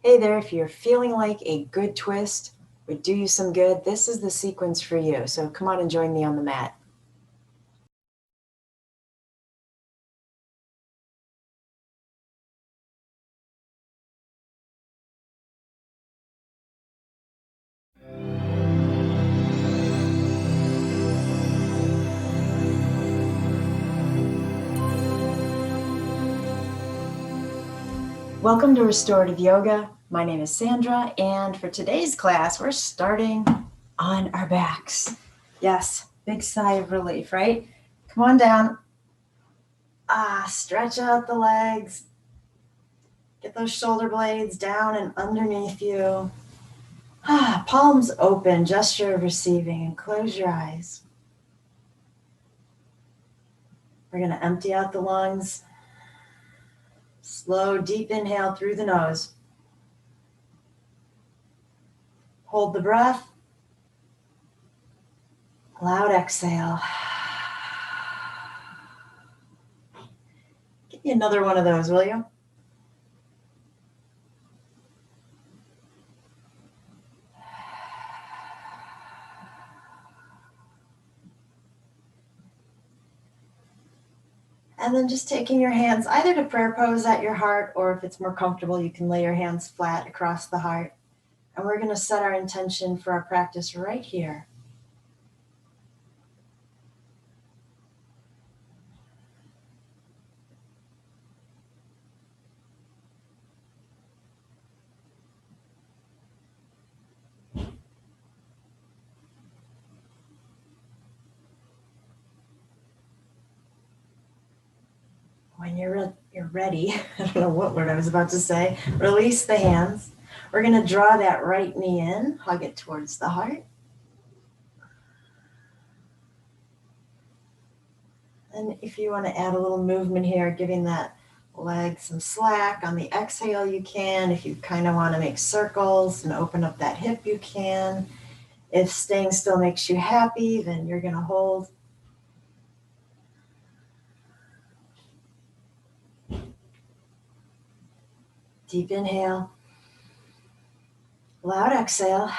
Hey there, if you're feeling like a good twist would do you some good, this is the sequence for you. So come on and join me on the mat. Welcome to Restorative Yoga. My name is Sandra, and for today's class, we're starting on our backs. Yes, big sigh of relief, right? Come on down. Stretch out the legs. Get those shoulder blades down and underneath you. Palms open, gesture of receiving, and close your eyes. We're going to empty out the lungs. Slow, deep inhale through the nose. Hold the breath. Loud exhale. Give me another one of those, will you? And then just taking your hands either to prayer pose at your heart, or if it's more comfortable, you can lay your hands flat across the heart. And we're going to set our intention for our practice right here. When you're ready, I don't know what word I was about to say, release the hands. We're going to draw that right knee in, hug it towards the heart. And if you want to add a little movement here, giving that leg some slack on the exhale, you can. If you kind of want to make circles and open up that hip, you can. If staying still makes you happy, then you're going to hold. Deep inhale. Loud exhale.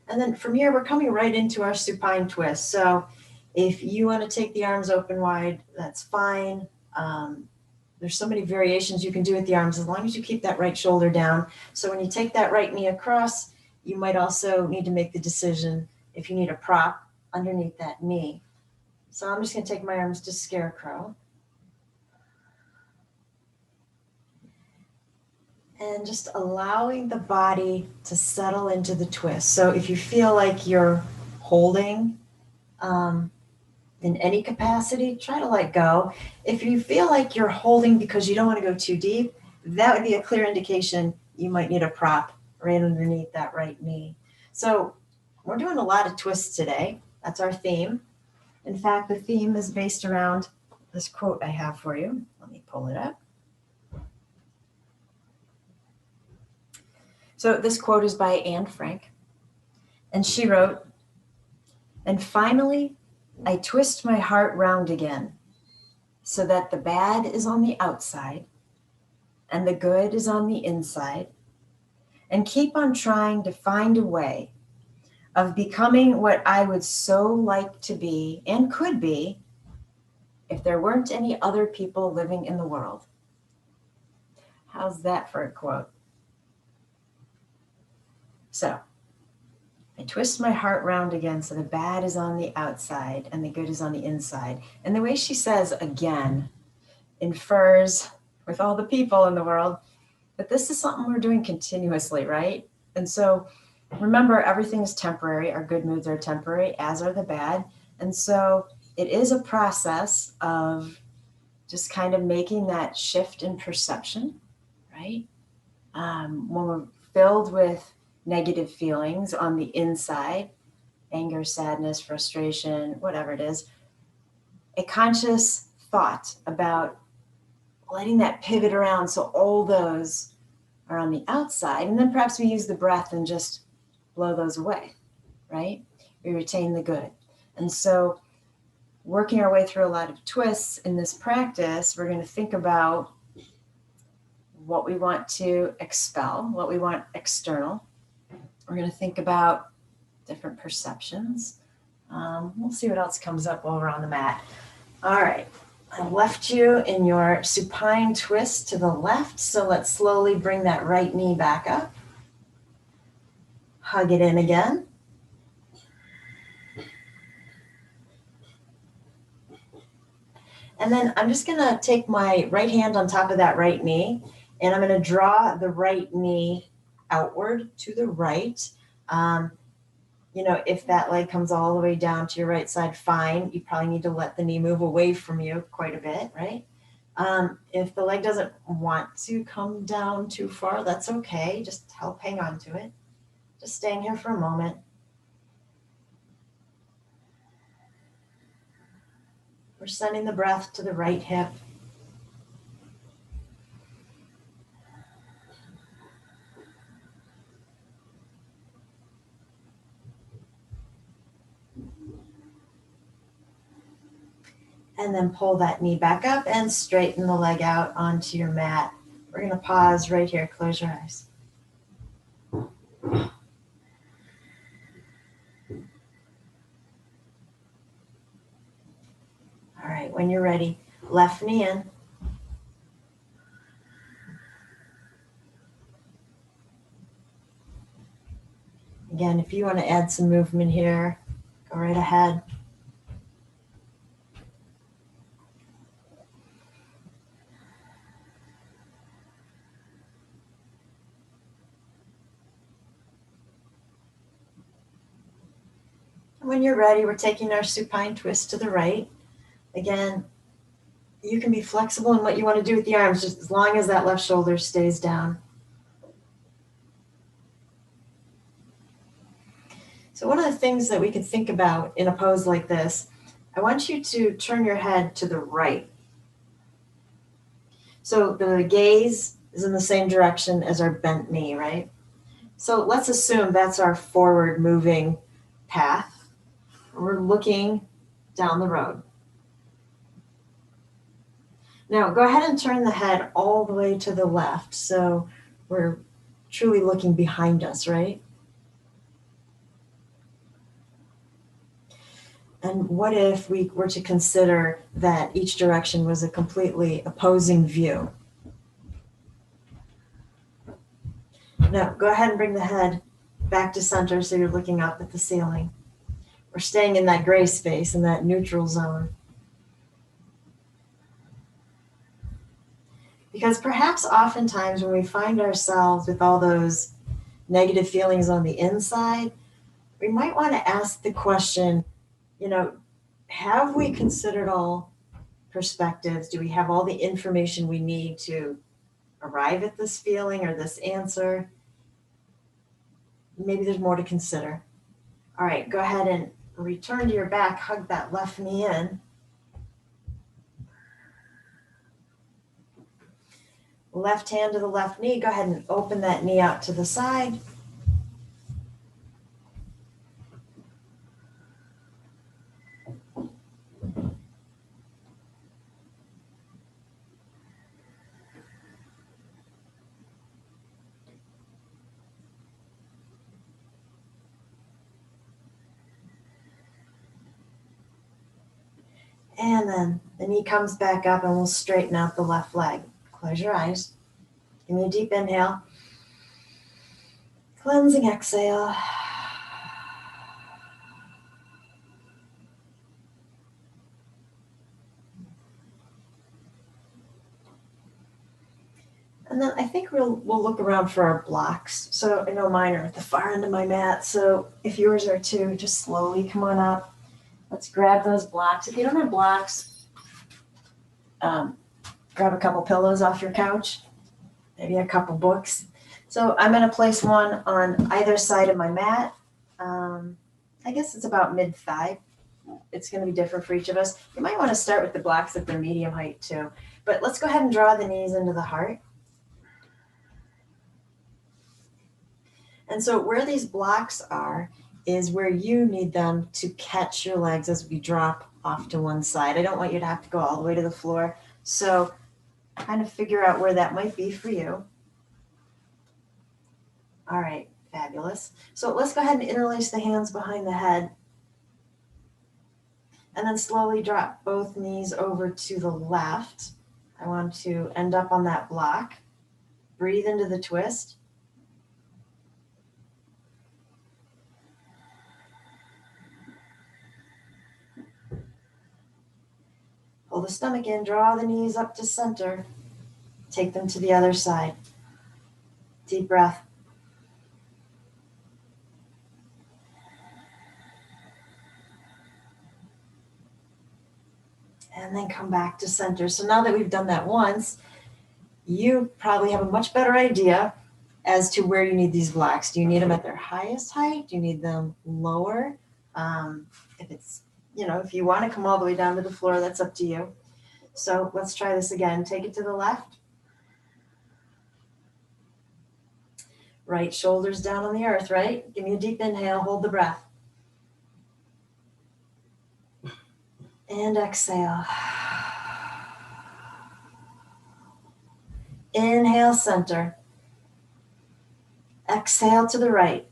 And then from here, we're coming right into our supine twist. So if you want to take the arms open wide, that's fine. There's so many variations you can do with the arms as long as you keep that right shoulder down. So when you take that right knee across, you might also need to make the decision if you need a prop underneath that knee. So I'm just going to take my arms to scarecrow. And just allowing the body to settle into the twist. So if you feel like you're holding in any capacity, try to let go. If you feel like you're holding because you don't want to go too deep, that would be a clear indication you might need a prop right underneath that right knee. So we're doing a lot of twists today. That's our theme. In fact, the theme is based around this quote I have for you. Let me pull it up. So this quote is by Anne Frank. And she wrote, "And finally, I twist my heart round again, so that the bad is on the outside and the good is on the inside, and keep on trying to find a way of becoming what I would so like to be and could be if there weren't any other people living in the world." How's that for a quote? So, I twist my heart round again so the bad is on the outside and the good is on the inside. And the way she says again infers with all the people in the world that this is something we're doing continuously, right? And so remember, everything is temporary. Our good moods are temporary, as are the bad. And so it is a process of just kind of making that shift in perception, right? When we're filled with negative feelings on the inside, anger, sadness, frustration, whatever it is, a conscious thought about letting that pivot around so all those are on the outside. And then perhaps we use the breath and just blow those away, right? We retain the good. And so working our way through a lot of twists in this practice, we're going to think about what we want to expel, what we want external. We're going to think about different perceptions. We'll see what else comes up while we're on the mat. All right. I left you in your supine twist to the left, so let's slowly bring that right knee back up. Hug it in again. And then I'm just going to take my right hand on top of that right knee, and I'm going to draw the right knee outward to the right. If that leg comes all the way down to your right side, fine. You probably need to let the knee move away from you quite a bit, right? If the leg doesn't want to come down too far, that's okay. Just help hang on to it. Just staying here for a moment. We're sending the breath to the right hip. And then pull that knee back up and straighten the leg out onto your mat. We're going to pause right here. Close your eyes. All right, when you're ready, left knee in. Again, if you want to add some movement here, go right ahead. When you're ready, we're taking our supine twist to the right. Again, you can be flexible in what you want to do with the arms, just as long as that left shoulder stays down. So one of the things that we could think about in a pose like this, I want you to turn your head to the right. So the gaze is in the same direction as our bent knee, right? So let's assume that's our forward moving path. We're looking down the road. Now go ahead and turn the head all the way to the left. So we're truly looking behind us, right? And what if we were to consider that each direction was a completely opposing view? Now, go ahead and bring the head back to center so you're looking up at the ceiling. We're staying in that gray space, in that neutral zone. Because perhaps oftentimes when we find ourselves with all those negative feelings on the inside, we might want to ask the question, have we considered all perspectives? Do we have all the information we need to arrive at this feeling or this answer? Maybe there's more to consider. All right, go ahead and return to your back, hug that left knee in. Left hand to the left knee, go ahead and open that knee out to the side. And then the knee comes back up and we'll straighten out the left leg. Close your eyes. Give me a deep inhale. Cleansing exhale. And then I think we'll look around for our blocks. So I know mine are at the far end of my mat. So if yours are too, just slowly come on up. Let's grab those blocks. If you don't have blocks, grab a couple pillows off your couch, maybe a couple books. So I'm going to place one on either side of my mat. I guess it's about mid-thigh. It's going to be different for each of us. You might want to start with the blocks if they're medium height too. But let's go ahead and draw the knees into the heart. And so where these blocks are is where you need them to catch your legs as we drop off to one side. I don't want you to have to go all the way to the floor. So kind of figure out where that might be for you. All right, fabulous. So let's go ahead and interlace the hands behind the head. And then slowly drop both knees over to the left. I want to end up on that block. Breathe into the twist. Pull the stomach in, draw the knees up to center. Take them to the other side. Deep breath. And then come back to center. So now that we've done that once, you probably have a much better idea as to where you need these blocks. Do you need them at their highest height? Do you need them lower? If it's, if you want to come all the way down to the floor, that's up to you. So let's try this again. Take it to the left. Right shoulder's down on the earth, right? Give me a deep inhale, hold the breath. And exhale. Inhale, center. Exhale to the right.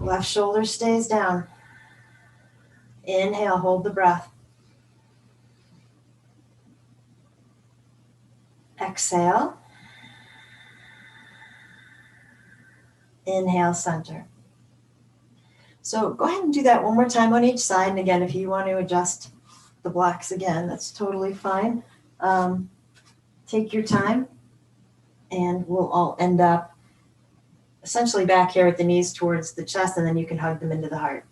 Left shoulder stays down. Inhale, hold the breath. Exhale. Inhale, center. So go ahead and do that one more time on each side. And again, if you want to adjust the blocks again, that's totally fine. Take your time, and we'll all end up essentially back here with the knees towards the chest, and then you can hug them into the heart.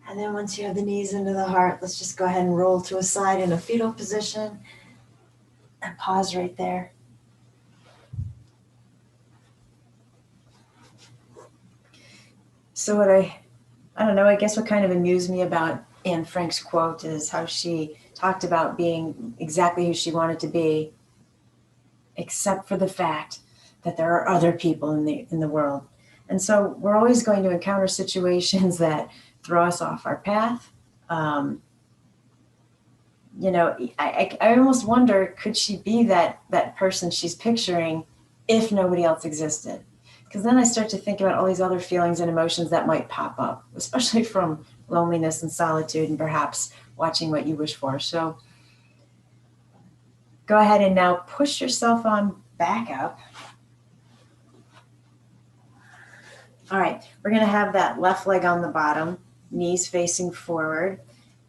And then once you have the knees into the heart, let's just go ahead and roll to a side in a fetal position and pause right there. So I don't know, I guess what kind of amused me about Anne Frank's quote is how she talked about being exactly who she wanted to be, except for the fact that there are other people in the world. And so we're always going to encounter situations that throw us off our path. I almost wonder, could she be that person she's picturing if nobody else existed? Because then I start to think about all these other feelings and emotions that might pop up, especially from loneliness and solitude and perhaps watching what you wish for. So go ahead and now push yourself on back up. All right, we're going to have that left leg on the bottom, knees facing forward.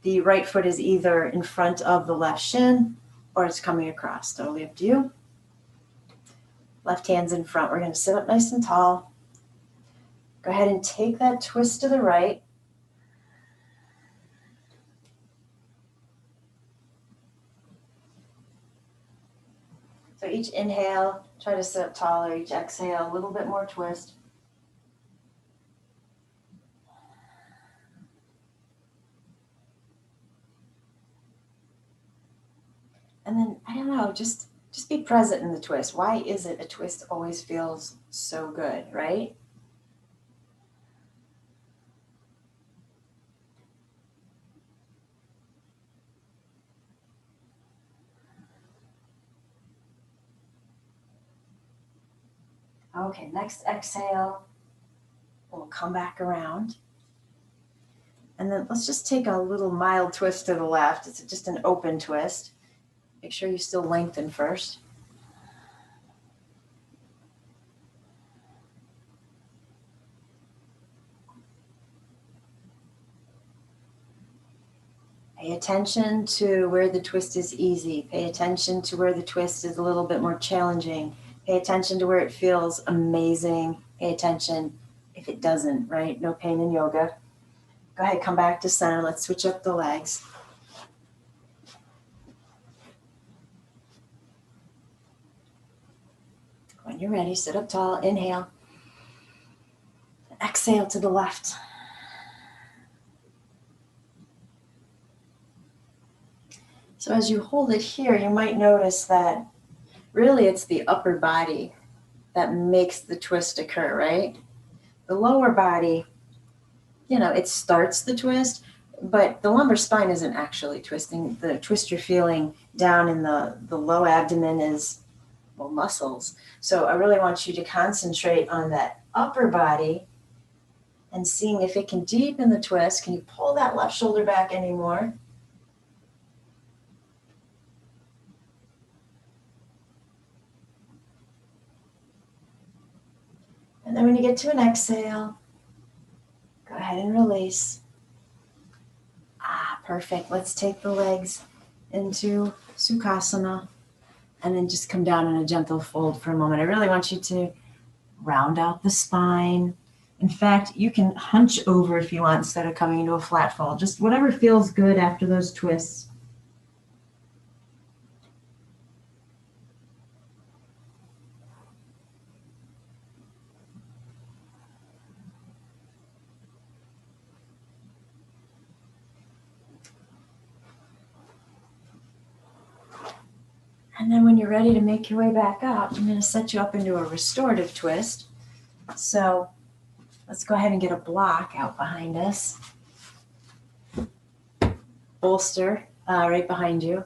The right foot is either in front of the left shin or it's coming across. Totally up to you. Left hand's in front. We're going to sit up nice and tall. Go ahead and take that twist to the right. So each inhale, try to sit up taller. Each exhale, a little bit more twist. And then, I don't know, just be present in the twist. Why is it a twist always feels so good, right? Okay, next exhale, we'll come back around. And then let's just take a little mild twist to the left. It's just an open twist. Make sure you still lengthen first. Pay attention to where the twist is easy. Pay attention to where the twist is a little bit more challenging. Pay attention to where it feels amazing. Pay attention if it doesn't, right? No pain in yoga. Go ahead, come back to center. Let's switch up the legs. When you're ready, sit up tall. Inhale. Exhale to the left. So as you hold it here, you might notice that really it's the upper body that makes the twist occur, right? The lower body, it starts the twist, but the lumbar spine isn't actually twisting. The twist you're feeling down in the low abdomen is, muscles. So I really want you to concentrate on that upper body and seeing if it can deepen the twist. Can you pull that left shoulder back anymore? And then when you get to an exhale, go ahead and release. Perfect. Let's take the legs into Sukhasana and then just come down in a gentle fold for a moment. I really want you to round out the spine. In fact, you can hunch over if you want instead of coming into a flat fold. Just whatever feels good after those twists. And then when you're ready to make your way back up, I'm going to set you up into a restorative twist. So let's go ahead and get a block out behind us. Bolster right behind you.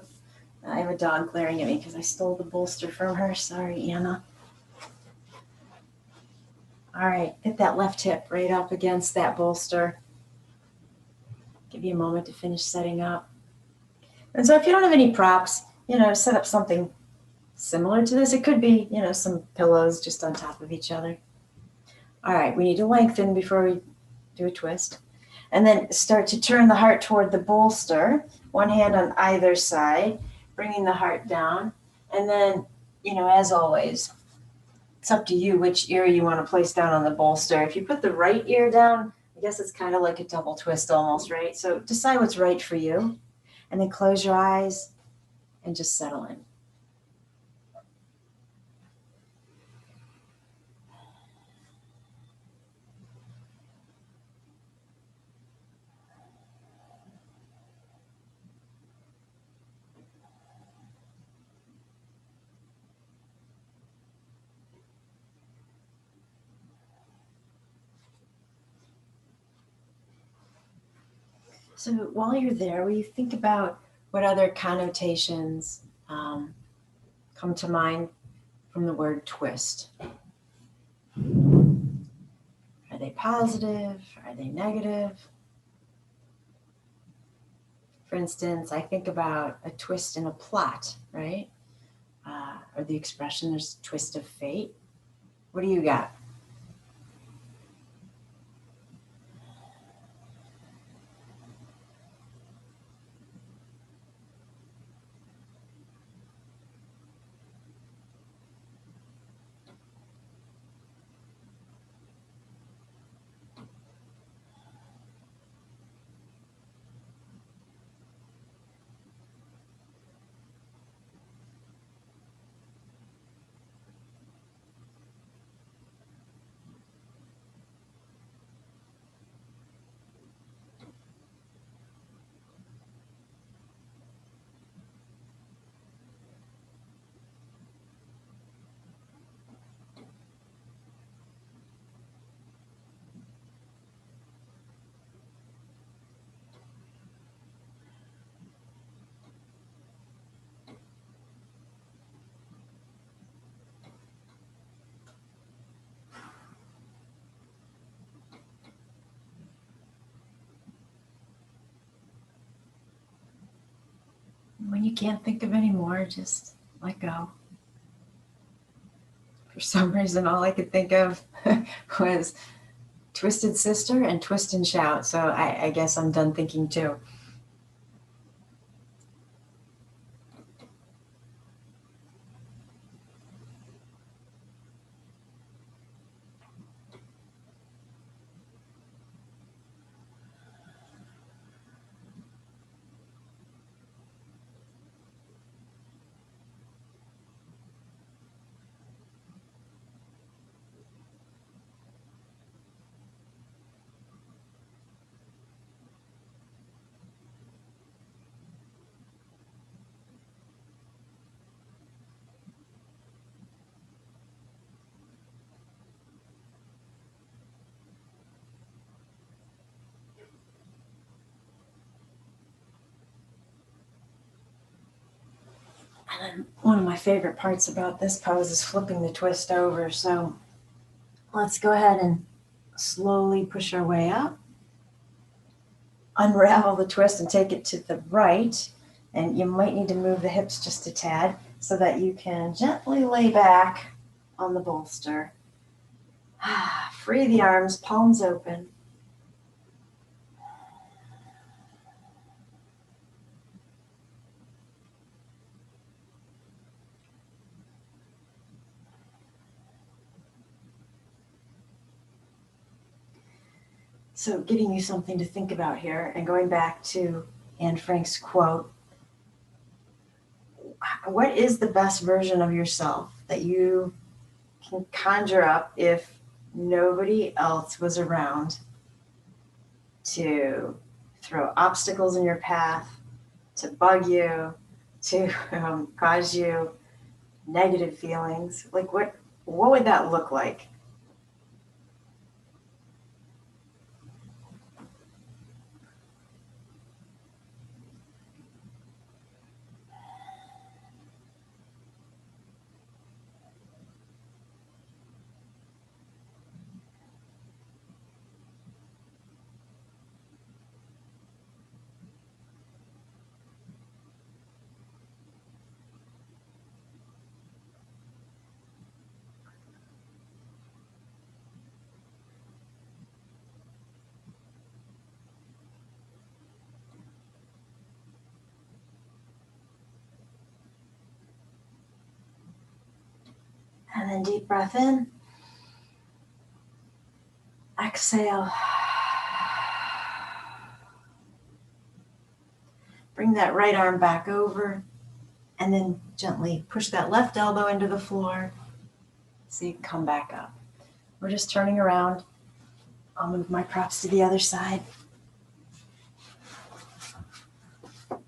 I have a dog glaring at me because I stole the bolster from her. Sorry, Anna. All right, get that left hip right up against that bolster. Give you a moment to finish setting up. And so if you don't have any props, set up something similar to this. It could be, some pillows just on top of each other. All right, we need to lengthen before we do a twist. And then start to turn the heart toward the bolster, one hand on either side, bringing the heart down. And then, as always, it's up to you which ear you want to place down on the bolster. If you put the right ear down, I guess it's kind of like a double twist almost, right? So decide what's right for you. And then close your eyes and just settle in. So while you're there, will you think about what other connotations come to mind from the word twist? Are they positive? Are they negative? For instance, I think about a twist in a plot, right? Or the expression, there's a twist of fate. What do you got? When you can't think of any more, just let go. For some reason, all I could think of was Twisted Sister and Twist and Shout. So I guess I'm done thinking too. And one of my favorite parts about this pose is flipping the twist over. So let's go ahead and slowly push our way up. Unravel the twist and take it to the right. And you might need to move the hips just a tad so that you can gently lay back on the bolster. Free the arms, palms open. So giving you something to think about here, and going back to Anne Frank's quote, what is the best version of yourself that you can conjure up if nobody else was around to throw obstacles in your path, to bug you, to cause you negative feelings? Like what would that look like? And then deep breath in. Exhale. Bring that right arm back over and then gently push that left elbow into the floor so you can come back up. We're just turning around. I'll move my props to the other side. All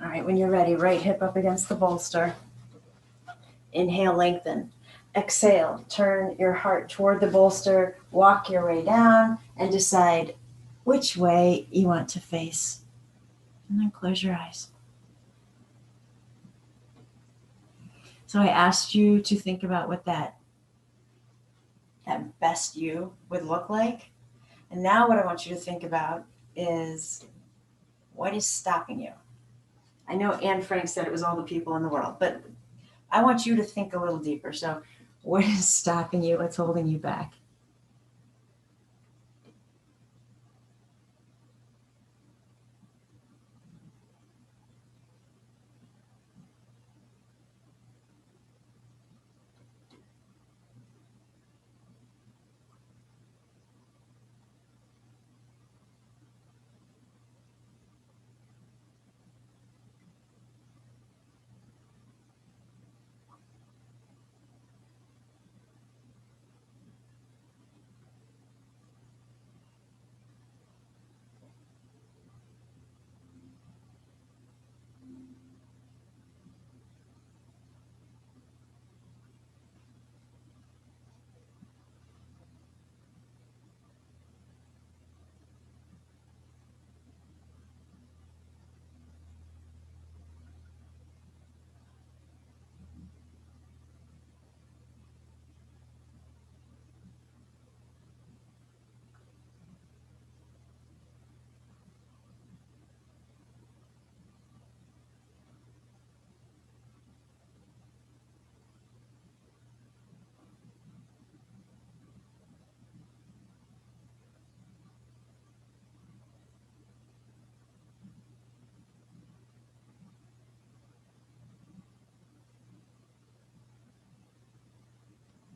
right, when you're ready, right hip up against the bolster. Inhale, lengthen. Exhale, turn your heart toward the bolster, walk your way down, and decide which way you want to face. And then close your eyes. So I asked you to think about what that best you would look like. And now what I want you to think about is what is stopping you? I know Anne Frank said it was all the people in the world, but I want you to think a little deeper. So what is stopping you? What's holding you back?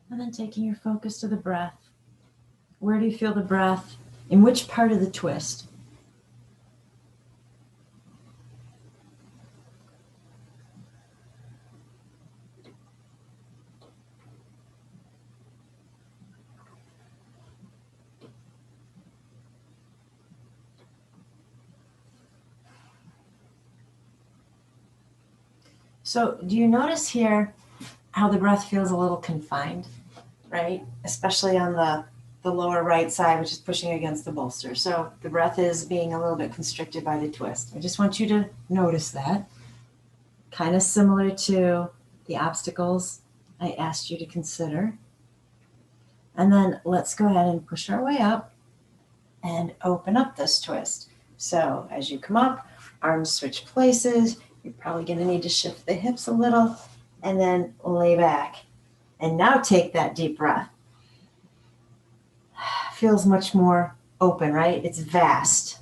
And then taking your focus to the breath. Where do you feel the breath? In which part of the twist? So do you notice here how the breath feels a little confined, right? Especially on the the lower right side, which is pushing against the bolster. So the breath is being a little bit constricted by the twist. I just want you to notice that. Kind of similar to the obstacles I asked you to consider. And then let's go ahead and push our way up and open up this twist. So as you come up, arms switch places. You're probably going to need to shift the hips a little and then lay back. And now take that deep breath. Feels much more open, right? It's vast.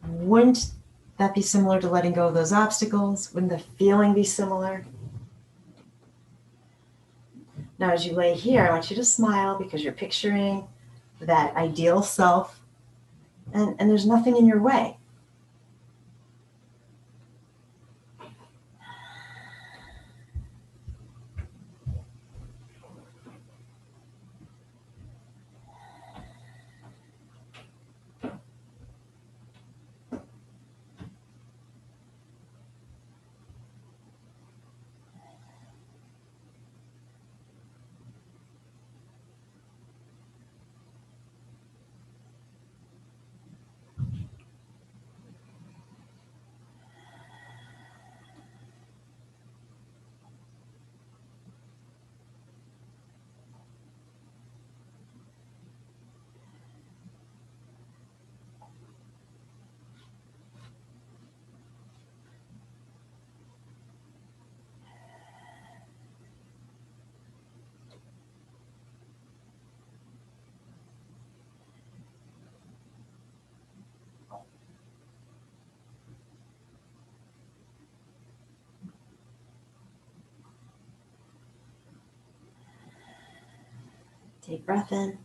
Wouldn't that be similar to letting go of those obstacles? Wouldn't the feeling be similar? Now, as you lay here, I want you to smile because you're picturing that ideal self, and there's nothing in your way. Deep breath in.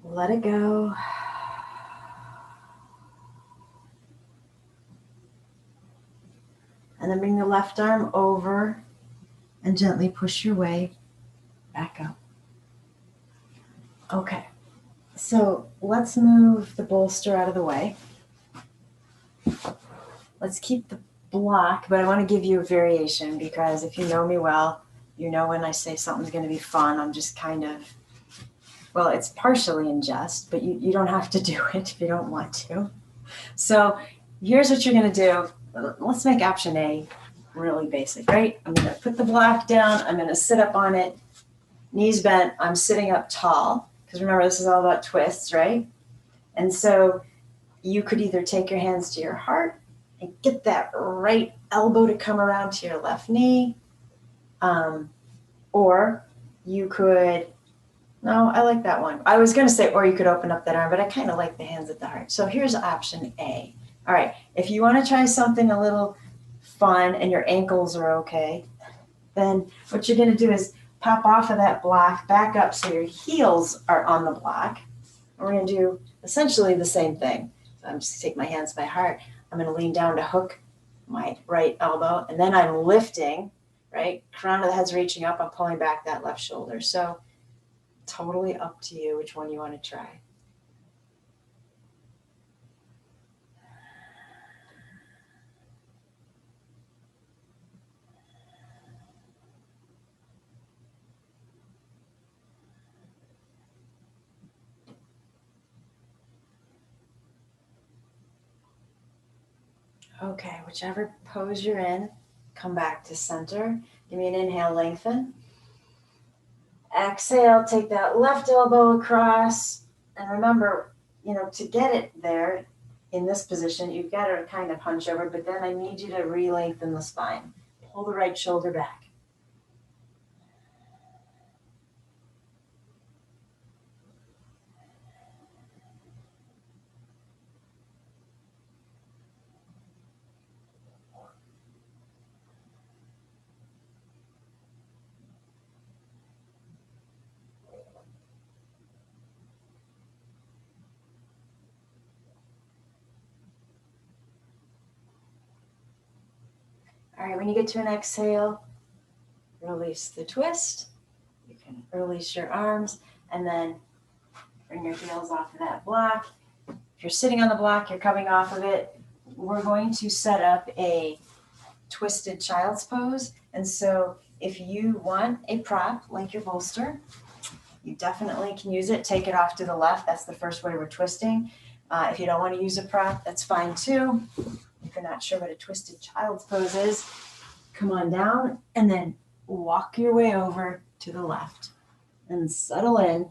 Let it go. And then bring the left arm over and gently push your way back up. Okay, so let's move the bolster out of the way. Let's keep the block, but I want to give you a variation because if you know me well, you know when I say something's going to be fun, I'm just kind of, well, it's partially in jest, but you don't have to do it if you don't want to. So here's what you're going to do. Let's make option A really basic, right? I'm going to put the block down. I'm going to sit up on it, knees bent. I'm sitting up tall because remember, this is all about twists, right? And so you could either take your hands to your heart and get that right elbow to come around to your left knee. Or you could, no, I like that one. I was going to say, or you could open up that arm, but I kind of like the hands at the heart. So here's option A. All right, if you want to try something a little fun and your ankles are okay, then what you're going to do is pop off of that block, back up so your heels are on the block. And we're going to do essentially the same thing. So I'm just going to take my hands by heart. I'm going to lean down to hook my right elbow, and then I'm lifting, right? Crown of the head's reaching up. I'm pulling back that left shoulder. So totally up to you which one you want to try. Okay, whichever pose you're in, come back to center. Give me an inhale, lengthen. Exhale, take that left elbow across. And remember, to get it there in this position, you've got to kind of hunch over, but then I need you to re-lengthen the spine. Pull the right shoulder back. All right, when you get to an exhale, release the twist. You can release your arms and then bring your heels off of that block. If you're sitting on the block, you're coming off of it. We're going to set up a twisted child's pose. And so If you want a prop like your bolster, you definitely can use it. Take it off to the left. That's the first way we're twisting. If you don't want to use a prop, that's fine too. If you're not sure what a twisted child's pose is, come on down and then walk your way over to the left and settle in.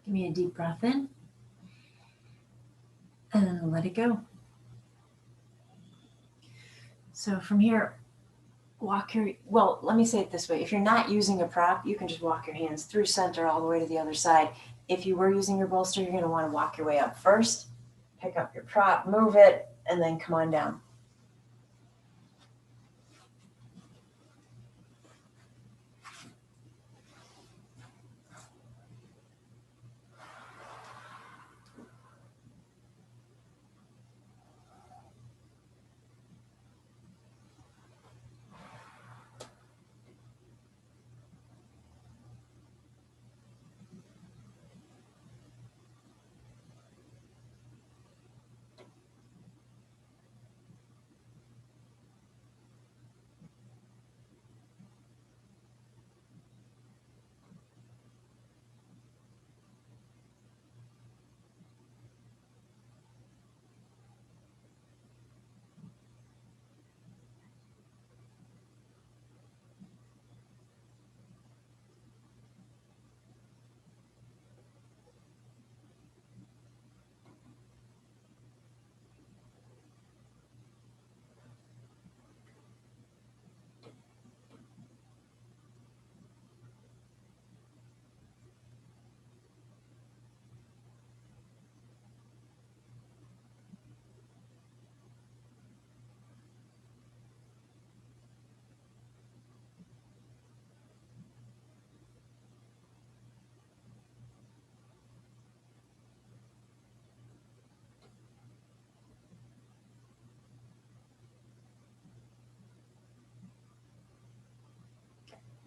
Give me a deep breath in and then let it go. So from here, let me say it this way. If you're not using a prop, you can just walk your hands through center all the way to the other side. If you were using your bolster, you're going to want to walk your way up first, pick up your prop, move it, and then come on down.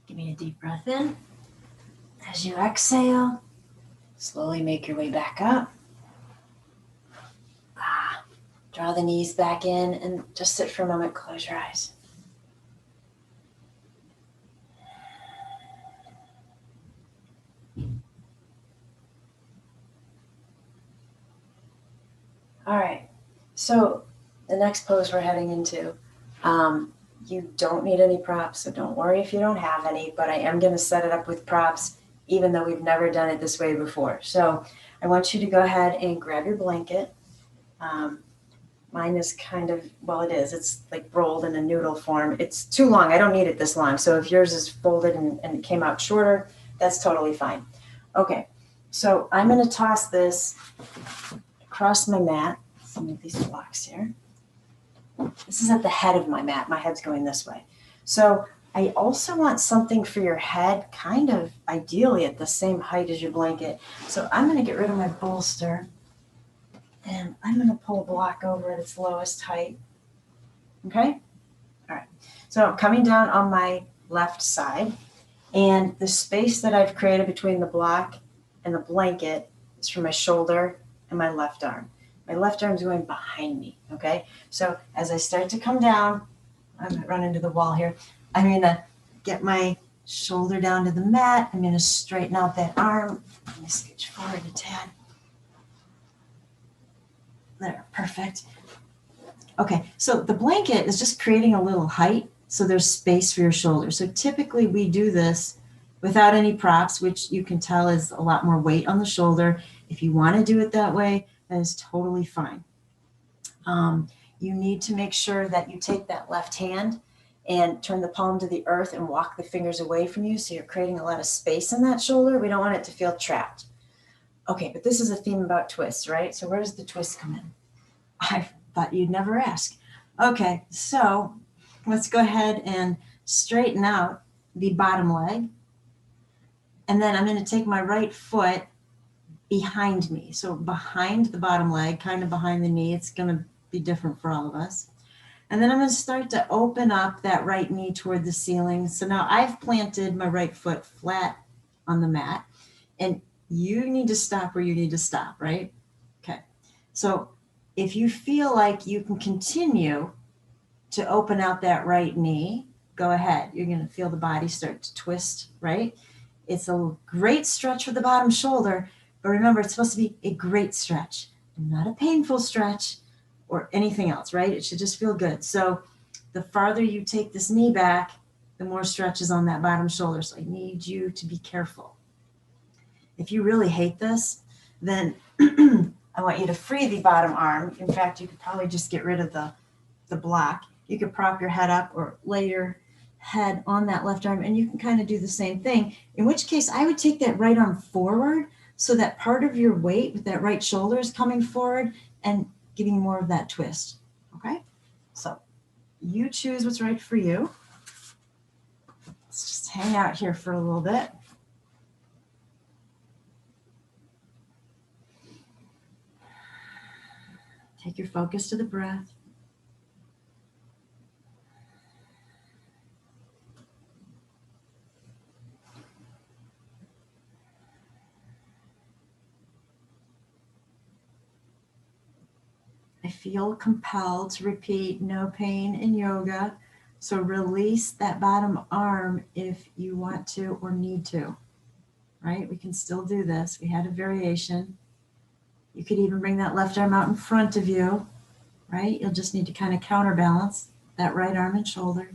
Give me a deep breath in. As you exhale, slowly make your way back up. Draw the knees back in and just sit for a moment. Close your eyes. All right. So the next pose we're heading into, you don't need any props, so don't worry if you don't have any, but I am going to set it up with props, even though we've never done it this way before. So I want you to go ahead and grab your blanket. Mine is kind of, it's like rolled in a noodle form. It's too long. I don't need it this long. So if yours is folded and it came out shorter, that's totally fine. Okay, so I'm going to toss this across my mat. Some of these blocks here. This is at the head of my mat. My head's going this way. So I also want something for your head, kind of ideally at the same height as your blanket. So I'm going to get rid of my bolster and I'm going to pull a block over at its lowest height. Okay? All right. So I'm coming down on my left side, and the space that I've created between the block and the blanket is from my shoulder and my left arm. My left arm is going behind me, okay? So as I start to come down, I'm going to run into the wall here. I'm going to get my shoulder down to the mat. I'm going to straighten out that arm. Let me scooch forward a tad. There, perfect. Okay, so the blanket is just creating a little height so there's space for your shoulder. So typically we do this without any props, which you can tell is a lot more weight on the shoulder. If you want to do it that way, that is totally fine. You need to make sure that you take that left hand and turn the palm to the earth and walk the fingers away from you so you're creating a lot of space in that shoulder. We don't want it to feel trapped. Okay, but this is a theme about twists, right? So where does the twist come in? I thought you'd never ask. Okay, so let's go ahead and straighten out the bottom leg. And then I'm going to take my right foot behind me. So behind the bottom leg, kind of behind the knee. It's going to be different for all of us. And then I'm going to start to open up that right knee toward the ceiling. So now I've planted my right foot flat on the mat. And you need to stop where you need to stop, right? Okay. So if you feel like you can continue to open out that right knee, go ahead. You're going to feel the body start to twist, right? It's a great stretch for the bottom shoulder, but remember, it's supposed to be a great stretch, not a painful stretch or anything else, right? It should just feel good. So the farther you take this knee back, the more stretch is on that bottom shoulder. So I need you to be careful. If you really hate this, then I want you to free the bottom arm. In fact, you could probably just get rid of the block. You could prop your head up or lay your head on that left arm, and you can kind of do the same thing. In which case, I would take that right arm forward so that part of your weight with that right shoulder is coming forward and giving more of that twist. Okay? So you choose what's right for you. Let's just hang out here for a little bit. Take your focus to the breath. I feel compelled to repeat no pain in yoga. So release that bottom arm if you want to or need to, right? We can still do this. We had a variation. You could even bring that left arm out in front of you, right? You'll just need to kind of counterbalance that right arm and shoulder.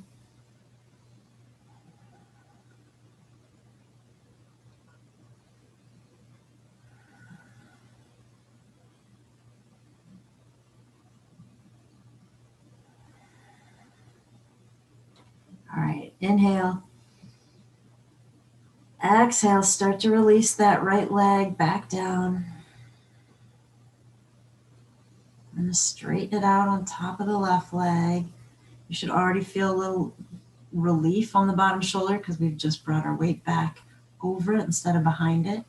All right, inhale. Exhale, start to release that right leg back down. I'm going to straighten it out on top of the left leg. You should already feel a little relief on the bottom shoulder because we've just brought our weight back over it instead of behind it.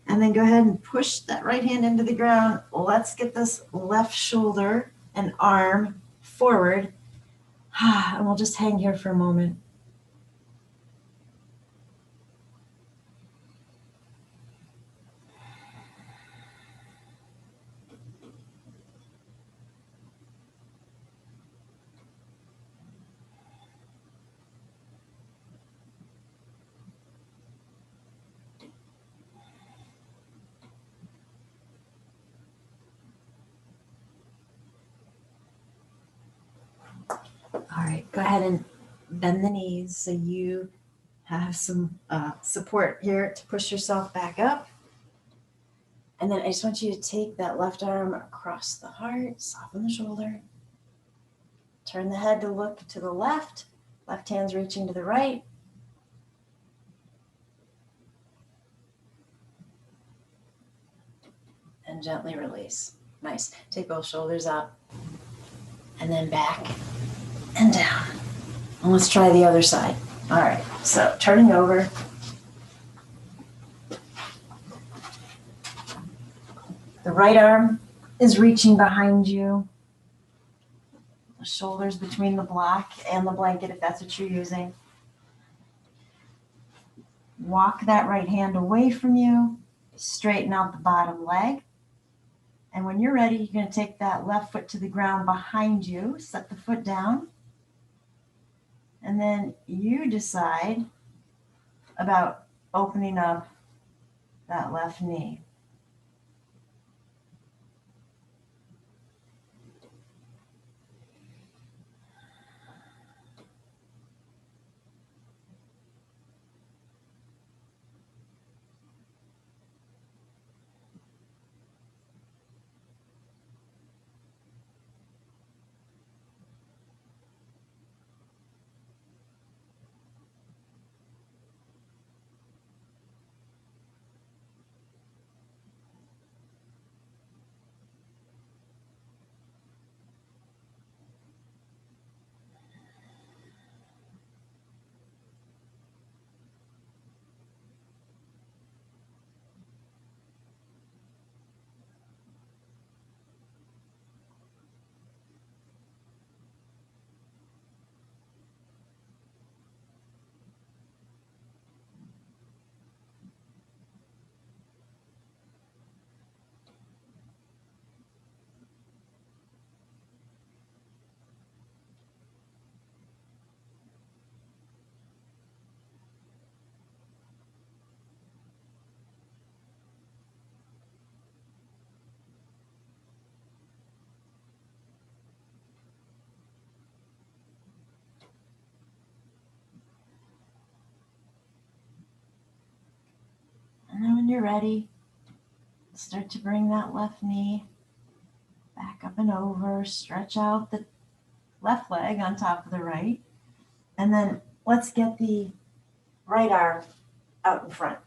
And then go ahead and push that right hand into the ground. Let's get this left shoulder and arm forward. And we'll just hang here for a moment. All right, go ahead and bend the knees so you have some support here to push yourself back up. And then I just want you to take that left arm across the heart, soften the shoulder. Turn the head to look to the left. Left hand's reaching to the right. And gently release. Nice. Take both shoulders up and then back and down. And let's try the other side. All right, so turning over. The right arm is reaching behind you. shoulders between the block and the blanket if that's what you're using. Walk that right hand away from you, straighten out the bottom leg. And when you're ready, you're going to take that left foot to the ground behind you, set the foot down, and then you decide about opening up that left knee. And then when you're ready, start to bring that left knee back up and over, stretch out the left leg on top of the right. And then let's get the right arm out in front.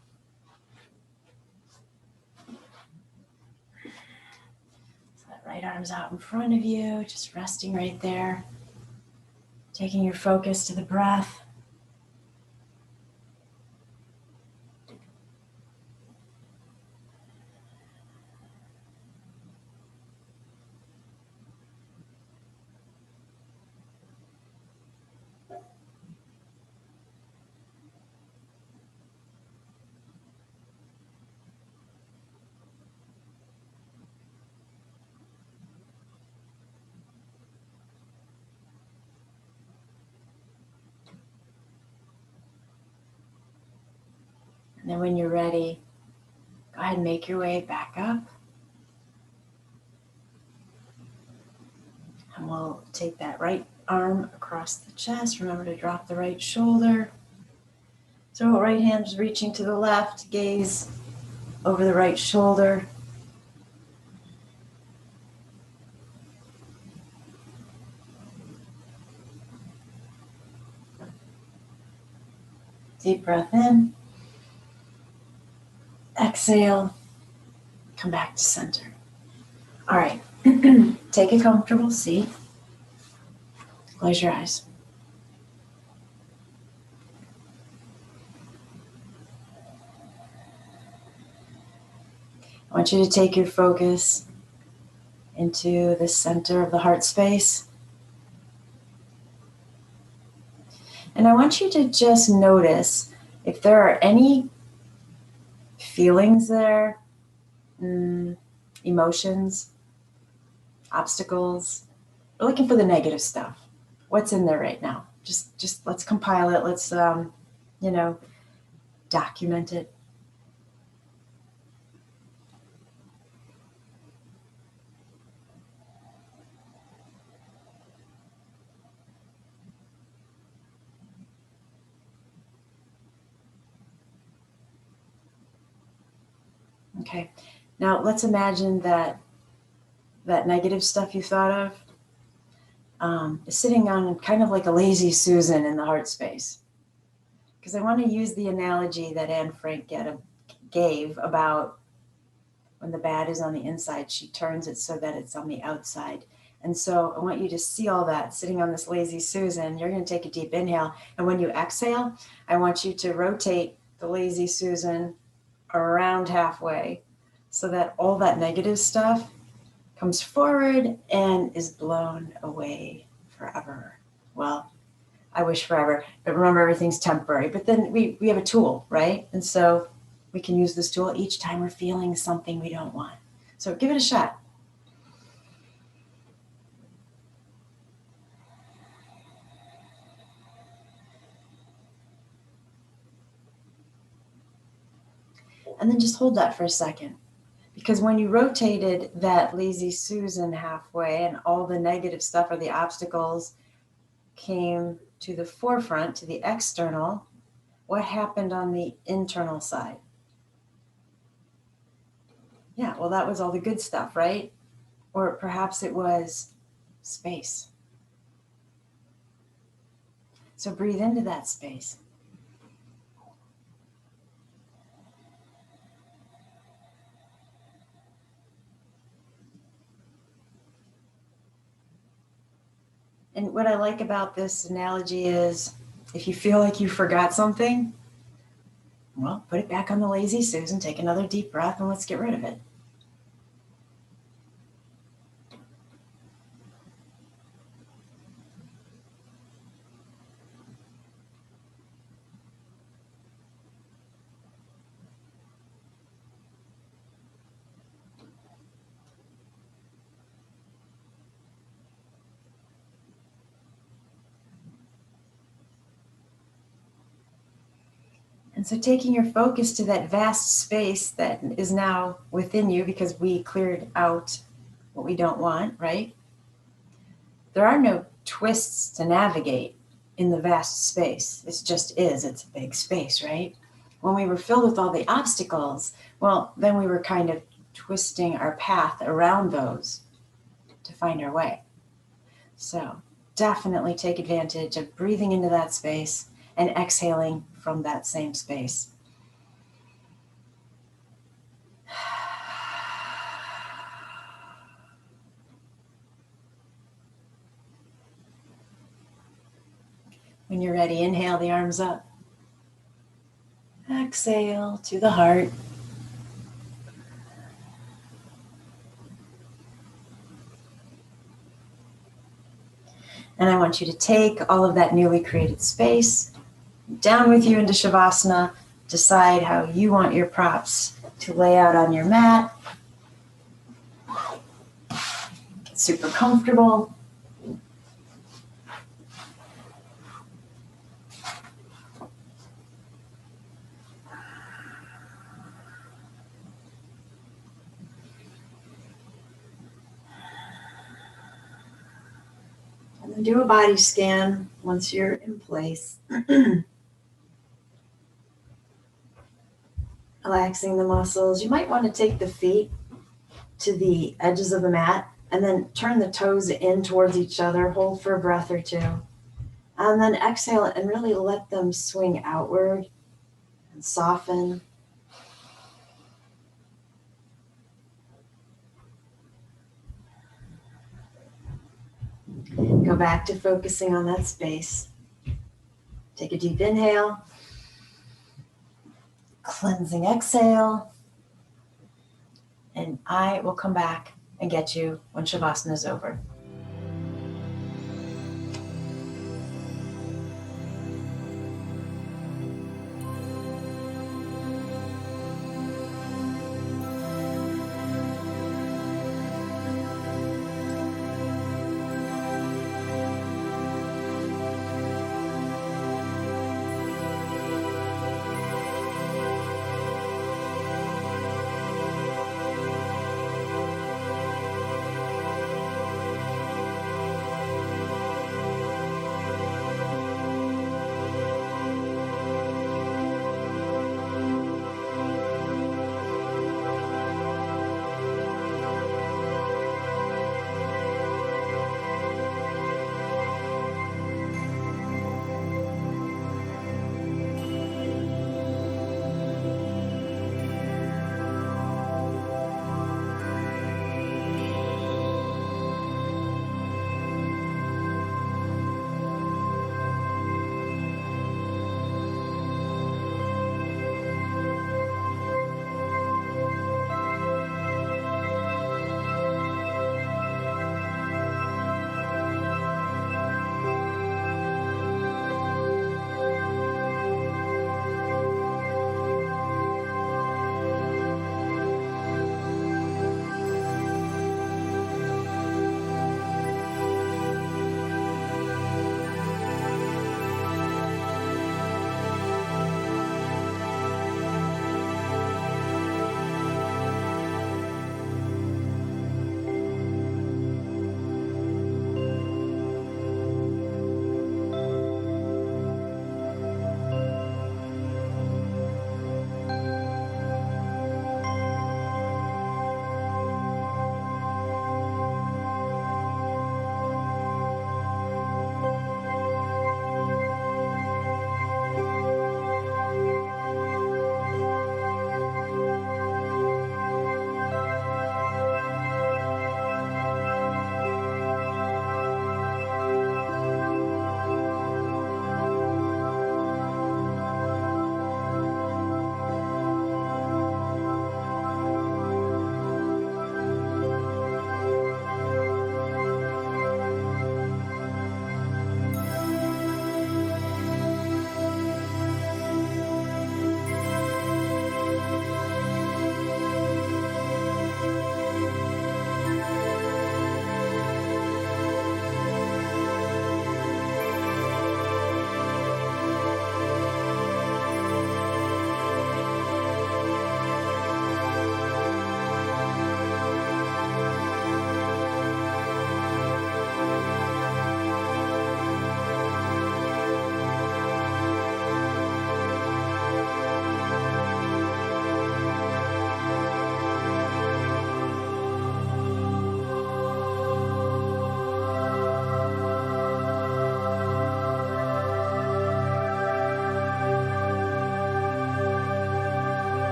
So that right arm's out in front of you, just resting right there, taking your focus to the breath. And then when you're ready, go ahead and make your way back up. And we'll take that right arm across the chest. Remember to drop the right shoulder. So right hand's reaching to the left, gaze over the right shoulder. Deep breath in. Exhale. Come back to center. All right. Take a comfortable seat. Close your eyes. I want you to take your focus into the center of the heart space. And I want you to just notice if there are any feelings there, emotions, obstacles. We're looking for the negative stuff. What's in there right now? Just let's compile it. Let's, document it. Okay. Now let's imagine that negative stuff you thought of is sitting on kind of like a lazy Susan in the heart space. Because I want to use the analogy that Anne Frank gave about when the bad is on the inside, she turns it so that it's on the outside. And so I want you to see all that sitting on this lazy Susan. You're going to take a deep inhale. And when you exhale, I want you to rotate the lazy Susan around halfway so that all that negative stuff comes forward and is blown away forever. Well, I wish forever, but remember, everything's temporary. But then we have a tool, right? And so we can use this tool each time we're feeling something we don't want. So give it a shot. And then just hold that for a second. Because when you rotated that lazy Susan halfway and all the negative stuff or the obstacles came to the forefront, to the external, what happened on the internal side? Yeah, well, that was all the good stuff, right? Or perhaps it was space. So breathe into that space. And what I like about this analogy is if you feel like you forgot something, well, put it back on the lazy Susan, take another deep breath, and let's get rid of it. And so taking your focus to that vast space that is now within you because we cleared out what we don't want, right? There are no twists to navigate in the vast space. It just is. It's a big space, right? When we were filled with all the obstacles, well, then we were kind of twisting our path around those to find our way. So definitely take advantage of breathing into that space and exhaling from that same space. When you're ready, inhale the arms up. Exhale to the heart. And I want you to take all of that newly created space down with you into Shavasana. Decide how you want your props to lay out on your mat. Get super comfortable. And then do a body scan once you're in place. Relaxing the muscles. You might want to take the feet to the edges of the mat and then turn the toes in towards each other. Hold for a breath or two. And then exhale and really let them swing outward and soften. Go back to focusing on that space. Take a deep inhale. Cleansing exhale. And I will come back and get you when Shavasana is over.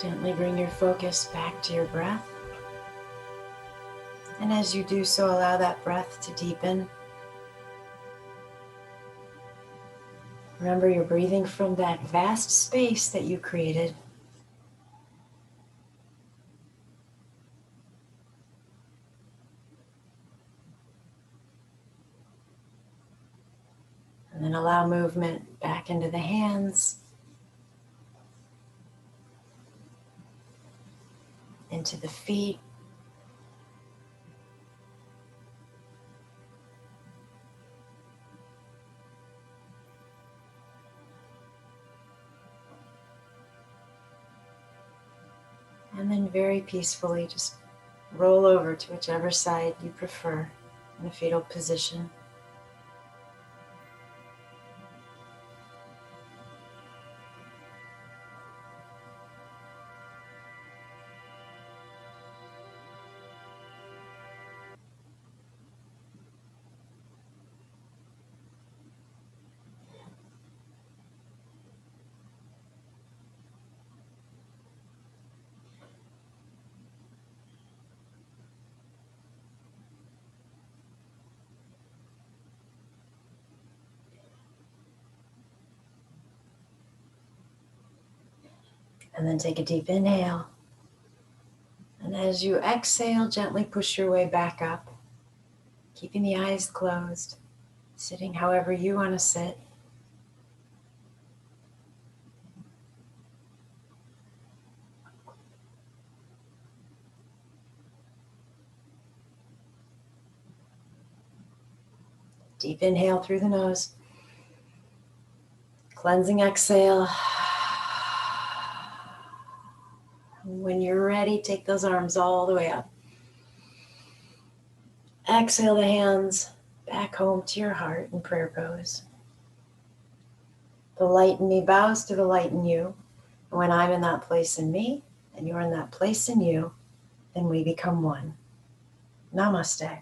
Gently bring your focus back to your breath. And as you do so, allow that breath to deepen. Remember, you're breathing from that vast space that you created. And then allow movement back into the hands, into the feet. And then very peacefully just roll over to whichever side you prefer in a fetal position. And then take a deep inhale. And as you exhale, gently push your way back up, keeping the eyes closed, sitting however you want to sit. Deep inhale through the nose. Cleansing exhale. When you're ready, take those arms all the way up. Exhale the hands back home to your heart in prayer pose. The light in me bows to the light in you. And when I'm in that place in me, and you're in that place in you, then we become one. Namaste.